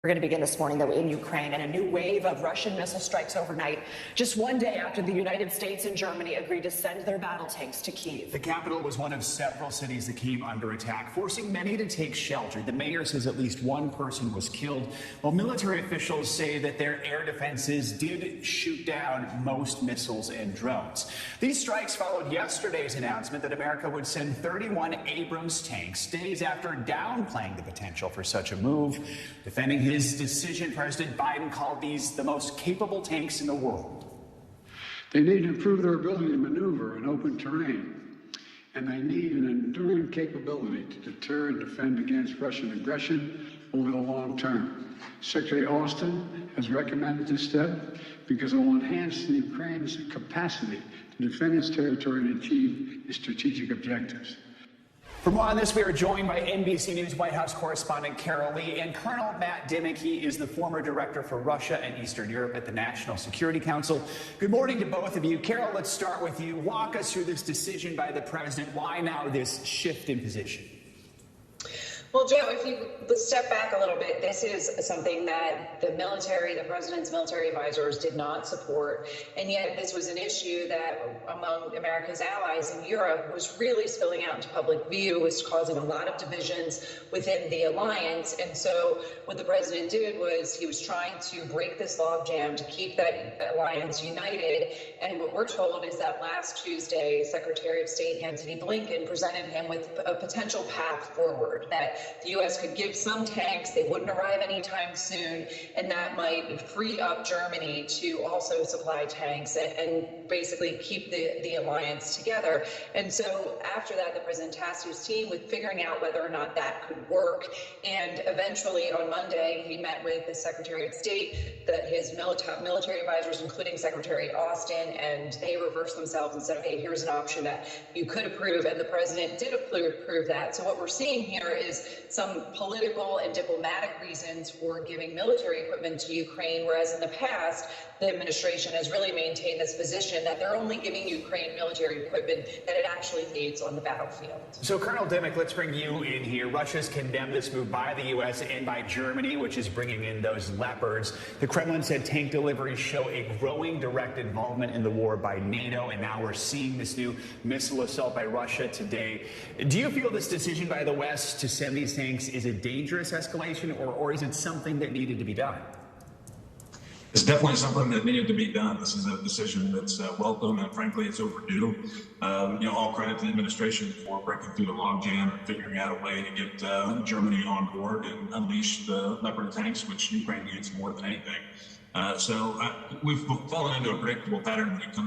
We're going to begin this morning, though, in Ukraine, and a new wave of Russian missile strikes overnight, just one day after the United States and Germany agreed to send their battle tanks to Kyiv. The capital was one of several cities that came under attack, forcing many to take shelter. The mayor says at least one person was killed, while military officials say that their air defenses did shoot down most missiles and drones. These strikes followed yesterday's announcement that America would send 31 Abrams tanks, days after downplaying the potential for such a move. Defending his decision, President Biden called these the most capable tanks in the world. They need to improve their ability to maneuver in open terrain, and they need an enduring capability to deter and defend against Russian aggression over the long term. Secretary Austin has recommended this step because it will enhance the Ukraine's capacity to defend its territory and achieve its strategic objectives. For more on this, we are joined by NBC News White House correspondent Carol Lee and Colonel Matt Dimick. He is the former director for Russia and Eastern Europe at the National Security Council. Good morning to both of you. Carol, let's start with you. Walk us through this decision by the president. Why now this shift in position? Well, Joe, if you step back a little bit, this is something that the president's military advisors did not support. And yet this was an issue that among America's allies in Europe was really spilling out into public view, was causing a lot of divisions within the alliance. And so what the president did was he was trying to break this logjam to keep that alliance united. And what we're told is that last Tuesday, Secretary of State Antony Blinken presented him with a potential path forward, that the U.S. could give some tanks, they wouldn't arrive anytime soon, and that might free up Germany to also supply tanks and basically keep the alliance together. And so after that, the president tasked his team with figuring out whether or not that could work. And eventually on Monday, he met with the Secretary of State, his top military advisors, including Secretary Austin, and they reversed themselves and said, okay, here's an option that you could approve. And the president did approve that. So what we're seeing here is some political and diplomatic reasons for giving military equipment to Ukraine, whereas in the past, the administration has really maintained this position that they're only giving Ukraine military equipment that it actually needs on the battlefield. So, Colonel Dimick, let's bring you in here. Russia's condemned this move by the U.S. and by Germany, which is bringing in those Leopards. The Kremlin said tank deliveries show a growing direct involvement in the war by NATO, and now we're seeing this new missile assault by Russia today. Do you feel this decision by the West to send these tanks is a dangerous escalation, or is it something that needed to be done? It's definitely something that needed to be done. This is a decision that's welcome, and frankly, it's overdue. All credit to the administration for breaking through the logjam and figuring out a way to get Germany on board and unleash the Leopard tanks, which Ukraine needs more than anything. So we've fallen into a predictable pattern when it comes